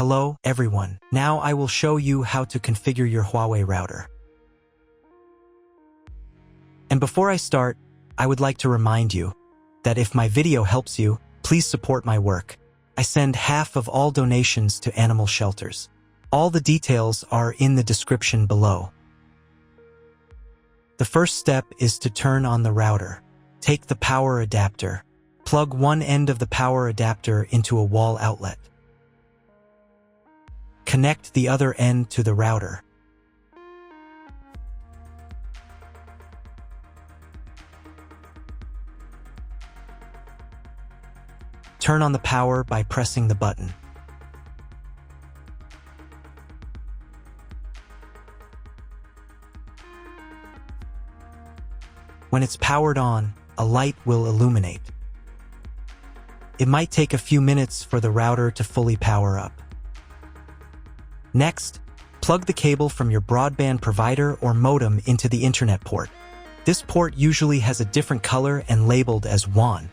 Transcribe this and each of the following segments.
Hello, everyone. Now I will show you how to configure your Huawei router. And before I start, I would like to remind you that if my video helps you, please support my work. I send half of all donations to animal shelters. All the details are in the description below. The first step is to turn on the router. Take the power adapter. Plug one end of the power adapter into a wall outlet. Connect the other end to the router. Turn on the power by pressing the button. When it's powered on, a light will illuminate. It might take a few minutes for the router to fully power up. Next, plug the cable from your broadband provider or modem into the internet port. This port usually has a different color and labeled as WAN,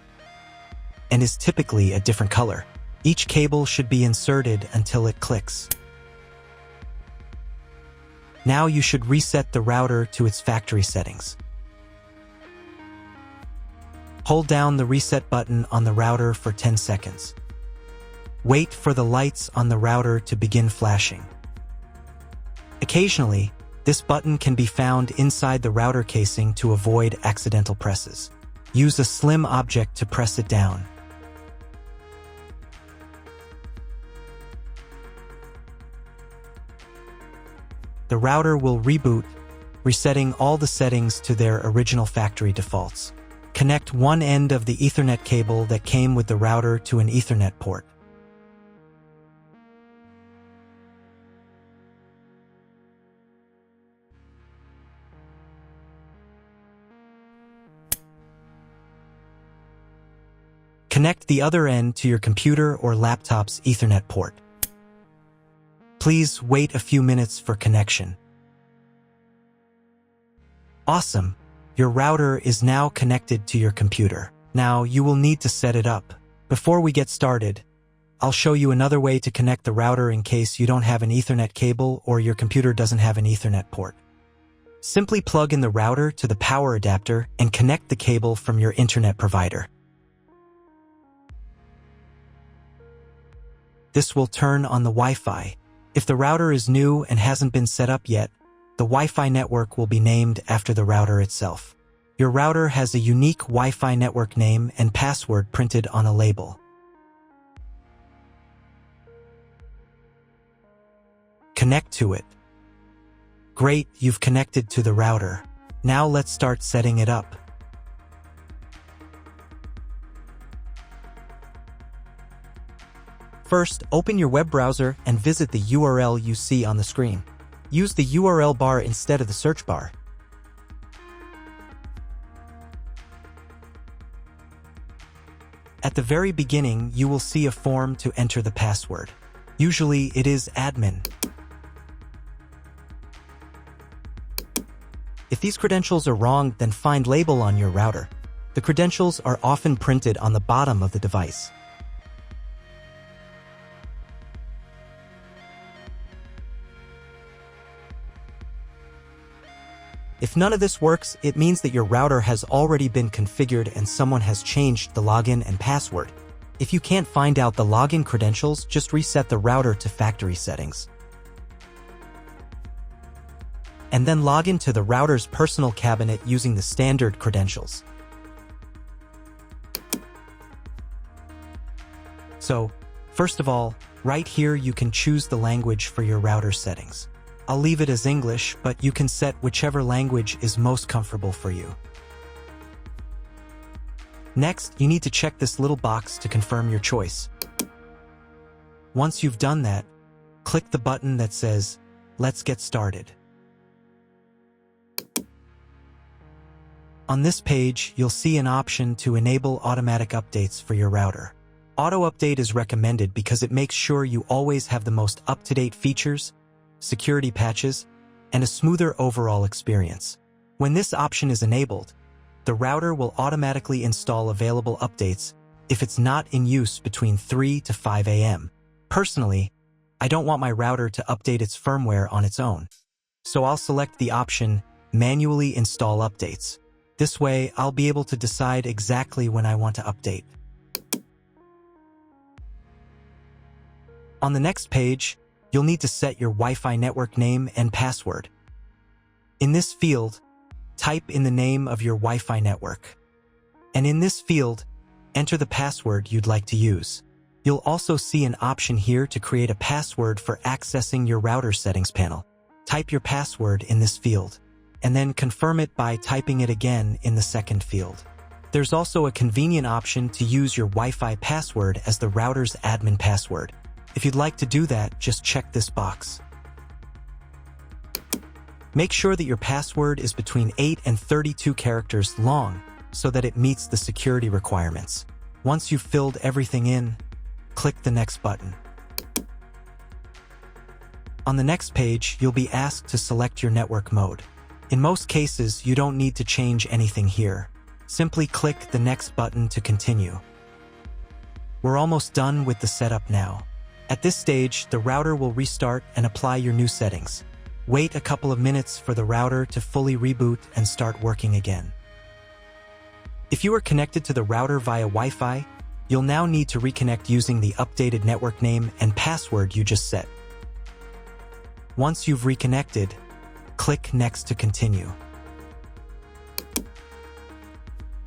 and is typically a different color. Each cable should be inserted until it clicks. Now you should reset the router to its factory settings. Hold down the reset button on the router for 10 seconds. Wait for the lights on the router to begin flashing. Occasionally, this button can be found inside the router casing to avoid accidental presses. Use a slim object to press it down. The router will reboot, resetting all the settings to their original factory defaults. Connect one end of the Ethernet cable that came with the router to an Ethernet port. Connect the other end to your computer or laptop's Ethernet port. Please wait a few minutes for connection. Awesome! Your router is now connected to your computer. Now you will need to set it up. Before we get started, I'll show you another way to connect the router in case you don't have an Ethernet cable or your computer doesn't have an Ethernet port. Simply plug in the router to the power adapter and connect the cable from your internet provider. This will turn on the Wi-Fi. If the router is new and hasn't been set up yet, the Wi-Fi network will be named after the router itself. Your router has a unique Wi-Fi network name and password printed on a label. Connect to it. Great, you've connected to the router. Now let's start setting it up. First, open your web browser and visit the URL you see on the screen. Use the URL bar instead of the search bar. At the very beginning, you will see a form to enter the password. Usually, it is admin. If these credentials are wrong, then find label on your router. The credentials are often printed on the bottom of the device. If none of this works, it means that your router has already been configured and someone has changed the login and password. If you can't find out the login credentials, just reset the router to factory settings. And then log into the router's personal cabinet using the standard credentials. So, first of all, right here you can choose the language for your router settings. I'll leave it as English, but you can set whichever language is most comfortable for you. Next, you need to check this little box to confirm your choice. Once you've done that, click the button that says, "Let's get started." On this page, you'll see an option to enable automatic updates for your router. Auto update is recommended because it makes sure you always have the most up-to-date features, security patches, and a smoother overall experience. When this option is enabled, the router will automatically install available updates if it's not in use between 3 to 5 a.m. Personally, I don't want my router to update its firmware on its own. So I'll select the option Manually Install Updates. This way, I'll be able to decide exactly when I want to update. On the next page, you'll need to set your Wi-Fi network name and password. In this field, type in the name of your Wi-Fi network. And in this field, enter the password you'd like to use. You'll also see an option here to create a password for accessing your router settings panel. Type your password in this field, and then confirm it by typing it again in the second field. There's also a convenient option to use your Wi-Fi password as the router's admin password. If you'd like to do that, just check this box. Make sure that your password is between 8 and 32 characters long so that it meets the security requirements. Once you've filled everything in, click the next button. On the next page, you'll be asked to select your network mode. In most cases, you don't need to change anything here. Simply click the next button to continue. We're almost done with the setup now. At this stage, the router will restart and apply your new settings. Wait a couple of minutes for the router to fully reboot and start working again. If you are connected to the router via Wi-Fi, you'll now need to reconnect using the updated network name and password you just set. Once you've reconnected, click Next to continue.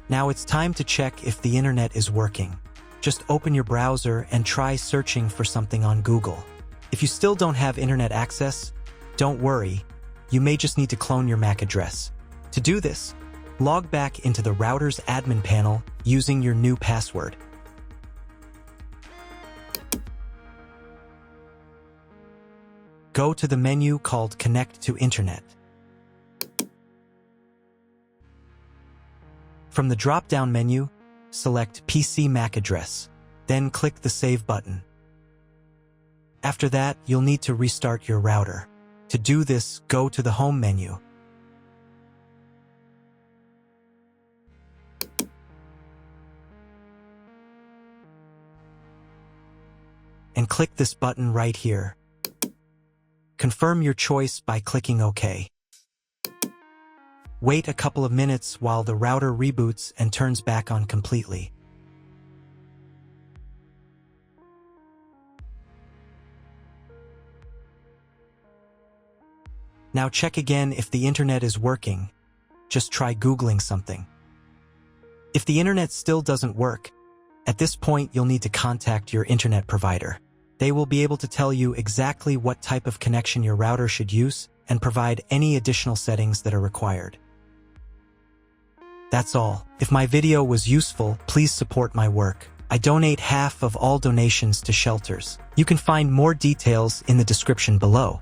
Now it's time to check if the internet is working. Just open your browser and try searching for something on Google. If you still don't have internet access, don't worry, you may just need to clone your MAC address. To do this, log back into the router's admin panel using your new password. Go to the menu called Connect to Internet. From the drop-down menu, select PC MAC address, then click the Save button. After that, you'll need to restart your router. To do this, go to the Home menu. And click this button right here. Confirm your choice by clicking OK. Wait a couple of minutes while the router reboots and turns back on completely. Now check again if the internet is working. Just try Googling something. If the internet still doesn't work, at this point you'll need to contact your internet provider. They will be able to tell you exactly what type of connection your router should use and provide any additional settings that are required. That's all. If my video was useful, please support my work. I donate half of all donations to shelters. You can find more details in the description below.